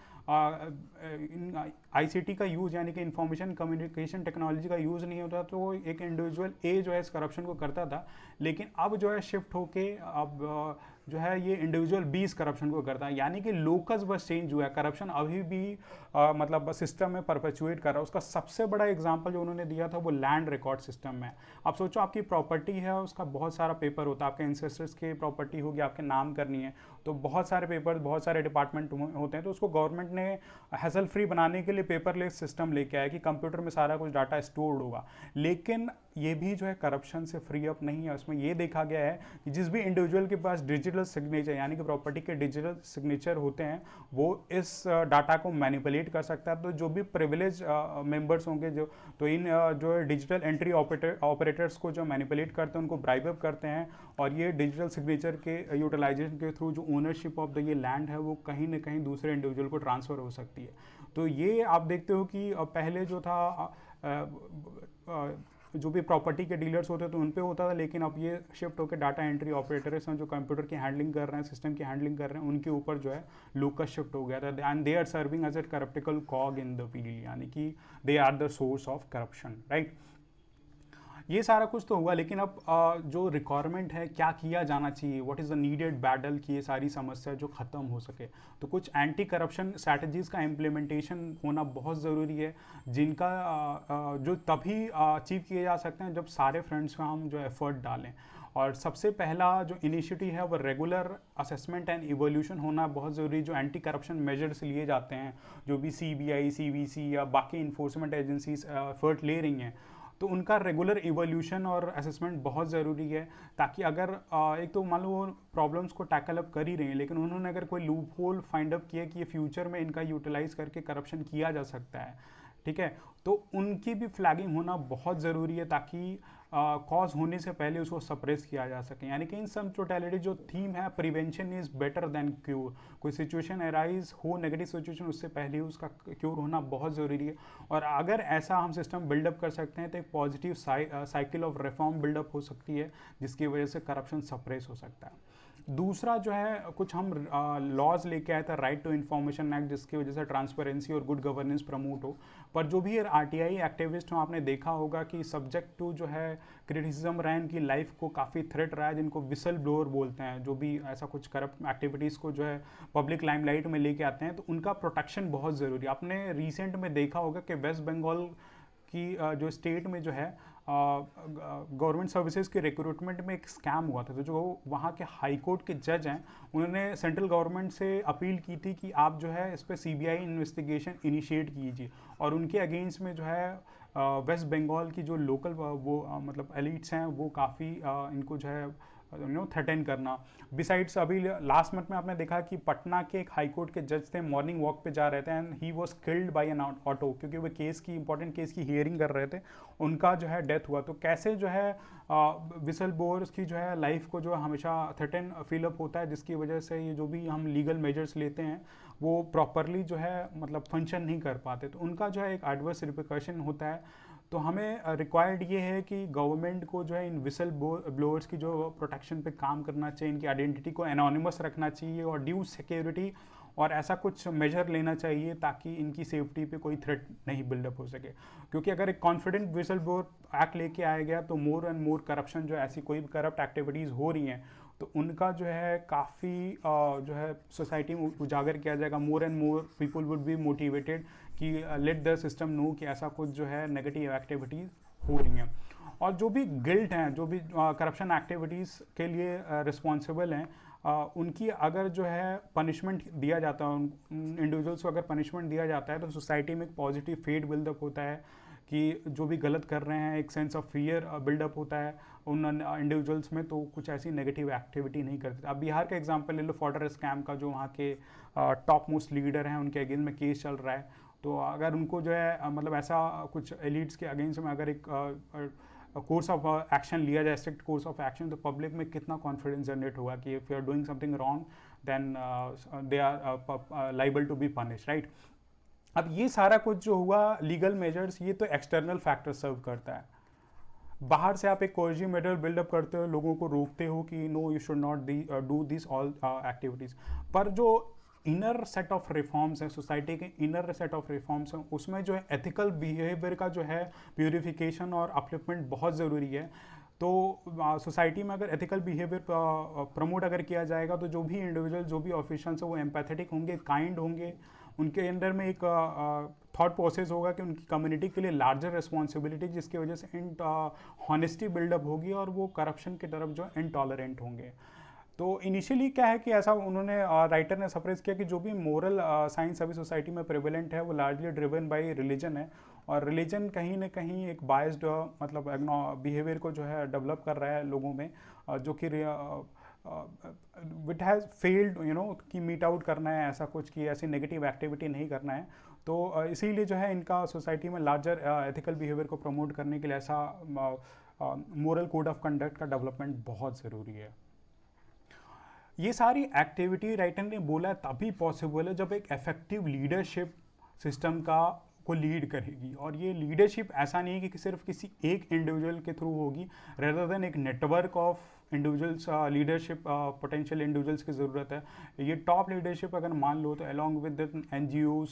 आईसीटी का यूज़ यानी कि इंफॉर्मेशन कम्युनिकेशन टेक्नोलॉजी का यूज़ नहीं होता तो एक इंडिविजुअल ए जो है इस करप्शन को करता था, लेकिन अब जो है शिफ्ट होके अब जो है ये इंडिविजुअल बी इस करप्शन को करता है। यानी कि लोकस बस चेंज हुआ है, करप्शन अभी भी मतलब सिस्टम में परपेचुएट कर रहा है। उसका सबसे बड़ा एग्जांपल जो उन्होंने दिया था वो लैंड रिकॉर्ड सिस्टम में। आप सोचो आपकी प्रॉपर्टी है, उसका बहुत सारा पेपर होता है, आपके एंसेस्टर्स की प्रॉपर्टी होगी, आपके नाम करनी है, तो बहुत सारे पेपर, बहुत सारे डिपार्टमेंट होते हैं। तो उसको गवर्नमेंट ने हैसल फ्री बनाने के लिए पेपरलेस सिस्टम लेके आया कि कंप्यूटर में सारा कुछ डाटा स्टोर्ड होगा। लेकिन ये भी जो है करप्शन से फ्री अप नहीं है। उसमें ये देखा गया है कि जिस भी इंडिविजुअल के पास डिजिटल सिग्नेचर यानी कि प्रॉपर्टी के डिजिटल सिग्नेचर होते हैं वो इस डाटा को मैनिपुलेट कर सकता है। तो जो भी प्रिविलेज मेंबर्स होंगे तो इन जो डिजिटल एंट्री ऑपरेटर्स को जो मैनिपुलेट करते हैं उनको ब्राइब अप करते हैं और ये डिजिटल सिग्नेचर के यूटिलाइजेशन के थ्रू जो ओनरशिप ऑफ द ये लैंड है वो कहीं ना कहीं दूसरे इंडिविजुअल को ट्रांसफ़र हो सकती है। तो ये आप देखते हो कि पहले जो था जो भी प्रॉपर्टी के डीलर्स होते तो उन पे होता था, लेकिन अब ये शिफ्ट होकर डाटा एंट्री ऑपरेटर्स हैं जो कंप्यूटर की हैंडलिंग कर रहे हैं, सिस्टम की हैंडलिंग कर रहे हैं, उनके ऊपर जो है लोकस शिफ्ट हो गया था and they are serving as a critical cog in the wheel, यानी कि they are the source of corruption, right. ये सारा कुछ तो हुआ, लेकिन अब जो रिक्वायरमेंट है क्या किया जाना चाहिए, what is the needed battle कि ये सारी समस्या जो ख़त्म हो सके। तो कुछ एंटी करप्शन स्ट्रैटेजीज़ का इम्प्लीमेंटेशन होना बहुत ज़रूरी है, जिनका जो तभी अचीव किए जा सकते हैं जब सारे फ्रेंड्स में हम जो एफर्ट डालें। और सबसे पहला जो इनिशिएटिव है वो रेगुलर असेसमेंट एंड इवोल्यूशन होना बहुत ज़रूरी। जो एंटी करप्शन मेजर्स लिए जाते हैं, जो भी सीबीआई, सीवीसी या बाकी इन्फोर्समेंट एजेंसीज एफर्ट ले रही हैं, तो उनका रेगुलर इवोल्यूशन और असेसमेंट बहुत ज़रूरी है, ताकि अगर एक तो मान लो वो प्रॉब्लम्स को टैकल अप कर ही रहे हैं, लेकिन उन्होंने अगर कोई लूप होल फाइंड अप किया कि ये फ्यूचर में इनका यूटिलाइज करके करप्शन किया जा सकता है, ठीक है, तो उनकी भी फ्लैगिंग होना बहुत ज़रूरी है ताकि कॉज होने से पहले उसको सप्रेस किया जा सके। यानी कि इन सम टोटलिटी जो थीम है prevention is better than cure. कोई सिचुएशन अराइज हो, नेगेटिव सिचुएशन, उससे पहले उसका क्योर होना बहुत ज़रूरी है। और अगर ऐसा हम सिस्टम बिल्डअप कर सकते हैं तो एक positive cycle of reform buildup हो सकती है, जिसकी वजह से करप्शन सप्रेस हो सकता है। दूसरा जो है कुछ हम लॉज लेके आए थे, राइट टू इन्फॉर्मेशन एक्ट, जिसकी वजह से ट्रांसपेरेंसी और गुड गवर्नेंस प्रमोट हो। पर जो भी आरटीआई एक्टिविस्ट हो, आपने देखा होगा कि सब्जेक्ट टू जो है क्रिटिसिज्म रहा है, इनकी लाइफ को काफ़ी थ्रेट रहा है, जिनको विसल ब्लोअर बोलते हैं, जो भी ऐसा कुछ करप्ट एक्टिविटीज़ को जो है पब्लिक लाइमलाइट में लेके आते हैं, तो उनका प्रोटेक्शन बहुत ज़रूरी है। आपने रिसेंट में देखा होगा कि वेस्ट बंगाल की जो स्टेट में जो है गवर्नमेंट सर्विसेज के रिक्रूटमेंट में एक स्कैम हुआ था। तो जो वहाँ के हाई कोर्ट के जज हैं, उन्होंने सेंट्रल गवर्नमेंट से अपील की थी कि आप जो है इस पर सीबीआई इन्वेस्टिगेशन इनिशिएट कीजिए, और उनके अगेंस्ट में जो है वेस्ट बंगाल की जो लोकल वो मतलब एलिट्स हैं वो काफ़ी इनको जो है थ्रेटन करना। बिसाइड्स अभी लास्ट मंथ में आपने देखा कि पटना के एक हाई कोर्ट के जज थे, मॉर्निंग वॉक पे जा रहे थे and he was killed by N auto, क्योंकि वो केस की इंपॉर्टेंट केस की हियरिंग कर रहे थे, उनका जो है डेथ हुआ। तो कैसे जो है विसल बोर्स की जो है लाइफ को जो है हमेशा थ्रेटन फील अप होता है, जिसकी वजह से ये जो भी हम लीगल मेजर्स लेते हैं वो प्रॉपरली जो है मतलब फंक्शन नहीं कर पाते, तो उनका जो है एक एडवर्स रिpercussion होता है। तो हमें रिक्वायर्ड ये है कि गवर्नमेंट को जो है इन विसल ब्लोअर्स की जो प्रोटेक्शन पे काम करना चाहिए, इनकी आइडेंटिटी को एनोनिमस रखना चाहिए और ड्यू सिक्योरिटी और ऐसा कुछ मेजर लेना चाहिए ताकि इनकी सेफ्टी पे कोई थ्रेट नहीं बिल्डअप हो सके। क्योंकि अगर एक कॉन्फिडेंट विसल ब्लोअर एक्ट लेके आया गया तो मोर एंड मोर करप्शन, जो ऐसी कोई भी करप्ट एक्टिविटीज़ हो रही हैं तो उनका जो है काफ़ी जो है सोसाइटी में उजागर किया जाएगा। More and more people would be motivated कि लेट द सिस्टम नो कि ऐसा कुछ जो है नेगेटिव एक्टिविटीज़ हो रही हैं। और जो भी गिल्ट हैं, जो भी करप्शन एक्टिविटीज़ के लिए रिस्पॉन्सिबल हैं, उनकी अगर जो है पनिशमेंट दिया जाता है, उन इंडिविजुअल्स को अगर पनिशमेंट दिया जाता है तो सोसाइटी में एक पॉजिटिव फेट बिल्डअप होता है कि जो भी गलत कर रहे हैं एक सेंस ऑफ फियर बिल्डअप होता है उन इंडिविजुअल्स में, तो कुछ ऐसी नेगेटिव एक्टिविटी नहीं करते। अब बिहार का एग्जांपल ले लो, फॉर्डर स्कैम का, जो वहाँ के टॉप मोस्ट लीडर हैं उनके अगेंस्ट में केस चल रहा है। तो अगर उनको जो है मतलब ऐसा कुछ एलिट्स के अगेंस्ट में अगर एक कोर्स ऑफ एक्शन लिया जाए, स्ट्रिक्ट कोर्स ऑफ एक्शन, तो पब्लिक में कितना कॉन्फिडेंस जनरेट होगा कि if you are doing something wrong then they are liable to be punish, right. अब ये सारा कुछ जो हुआ लीगल मेजर्स, ये तो एक्सटर्नल फैक्टर सर्व करता है। बाहर से आप एक कोर्जिव मेजर बिल्डअप करते हो, लोगों को रोकते हो कि no you should not do this all activities, पर जो इनर सेट ऑफ रिफॉर्म्स हैं, सोसाइटी के इनर सेट ऑफ रिफॉर्म्स हैं, उसमें जो है एथिकल बिहेवियर का जो है प्यूरिफिकेशन और अपलिफ्टमेंट बहुत ज़रूरी है। तो सोसाइटी में अगर एथिकल बिहेवियर प्रमोट अगर किया जाएगा तो जो भी इंडिविजुअल, जो भी ऑफिशियल्स हैं वो एम्पैथेटिक होंगे, काइंड होंगे, उनके अंदर में एक थॉट प्रोसेस होगा कि उनकी कम्युनिटी के लिए लार्जर रिस्पॉन्सिबिलिटी, जिसकी वजह से हॉनेस्टी बिल्डअप होगी और वो करप्शन की तरफ जो इनटॉलरेंट होंगे। तो इनिशियली क्या है कि ऐसा उन्होंने राइटर ने सप्रेस किया कि जो भी मोरल साइंस अभी सोसाइटी में प्रेवलेंट है वो लार्जली ड्रिवन बाय रिलीजन है, और रिलीजन कहीं ना कहीं एक बायस्ड मतलब बिहेवियर को जो है डेवलप कर रहा है लोगों में, जो कि विट हैज़ फेल्ड कि मीट आउट करना है ऐसा कुछ, कि ऐसी नेगेटिव एक्टिविटी नहीं करना है। तो इसीलिए जो है इनका सोसाइटी में लार्जर एथिकल बिहेवियर को प्रमोट करने के लिए ऐसा मोरल कोड ऑफ कंडक्ट का डेवलपमेंट बहुत ज़रूरी है। ये सारी एक्टिविटी राइटर ने बोला तभी पॉसिबल है जब एक इफेक्टिव लीडरशिप सिस्टम को लीड करेगी, और ये लीडरशिप ऐसा नहीं है कि सिर्फ किसी एक इंडिविजुअल के थ्रू होगी, रेदर देन एक network of individuals leadership potential individuals की ज़रूरत है। ये टॉप लीडरशिप अगर मान लो तो अलॉन्ग विद NGOs,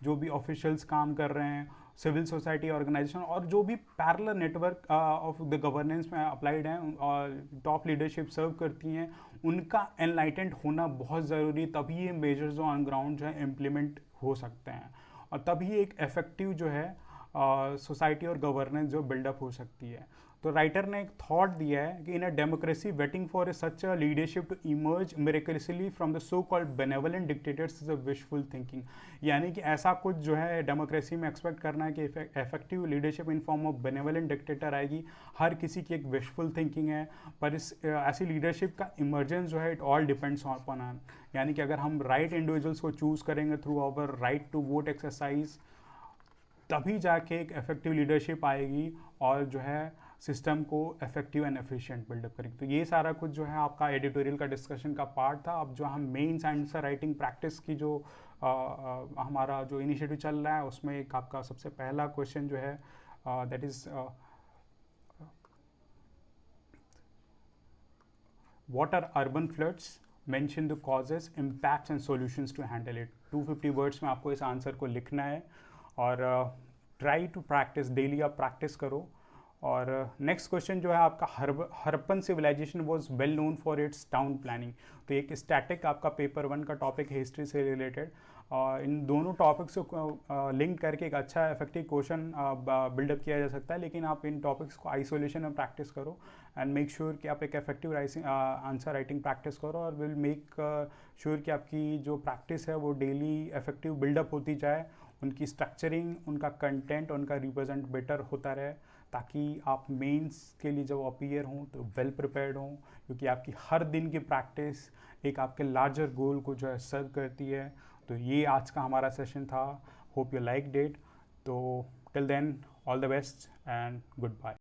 जो भी ऑफिशियल्स काम कर रहे हैं, सिविल सोसाइटी ऑर्गेनाइजेशन, और जो भी parallel network of the governance में अप्लाइड हैं और टॉप लीडरशिप सर्व करती हैं, उनका एनलाइटेंड होना बहुत ज़रूरी, तभी ये मेजर्स जो ऑन ग्राउंड जो है इम्प्लीमेंट हो सकते हैं, और तभी एक इफेक्टिव जो है सोसाइटी और गवर्नेंस जो बिल्डअप हो सकती है। तो राइटर ने एक थॉट दिया है कि in a democracy waiting for such a leadership to emerge miraculously from the so called benevolent dictators is a wishful thinking. यानी कि ऐसा कुछ जो है डेमोक्रेसी में एक्सपेक्ट करना है कि effective leadership in form of benevolent dictator आएगी, हर किसी की एक विशफुल थिंकिंग है। पर इस ऐसी लीडरशिप का इमर्जेंस जो है इट ऑल डिपेंड्स ऑन, यानी कि अगर हम राइट इंडिविजुअल्स को चूज़ करेंगे through our right to vote exercise, तभी जाके एक इफेक्टिव लीडरशिप आएगी और जो है सिस्टम को इफेक्टिव एंड एफिशिएंट बिल्डअप करेगी। तो ये सारा कुछ जो है आपका एडिटोरियल का डिस्कशन का पार्ट था। अब जो हम मेंस आंसर राइटिंग प्रैक्टिस की जो हमारा जो इनिशिएटिव चल रहा है, उसमें एक आपका सबसे पहला क्वेश्चन जो है that is what are urban floods, mention the causes, impacts and solutions to handle it. 250 words में आपको इस आंसर को लिखना है, और ट्राई टू प्रैक्टिस, डेली आप प्रैक्टिस करो। और नेक्स्ट क्वेश्चन जो है आपका, Harappan civilisation was well known for its town planning. तो एक स्टैटिक आपका पेपर 1 का टॉपिक है हिस्ट्री से रिलेटेड, इन दोनों टॉपिक्स को लिंक करके एक अच्छा इफेक्टिव क्वेश्चन बिल्डअप किया जा सकता है। लेकिन आप इन टॉपिक्स को आइसोलेशन में प्रैक्टिस करो एंड मेक श्योर कि आप एक इफेक्टिव आंसर राइटिंग प्रैक्टिस करो, और विल मेक श्योर कि आपकी जो प्रैक्टिस है वो डेली इफेक्टिव बिल्डअप होती जाए, उनकी स्ट्रक्चरिंग, उनका कंटेंट, उनका रिप्रेजेंट बेटर होता रहे, ताकि आप मेंस के लिए जब अपीयर हों तो वेल प्रिपेयर्ड हों, क्योंकि आपकी हर दिन की प्रैक्टिस एक आपके लार्जर गोल को जो है सर्व करती है। तो ये आज का हमारा सेशन था। Hope you like it. तो till then, all the best and good bye.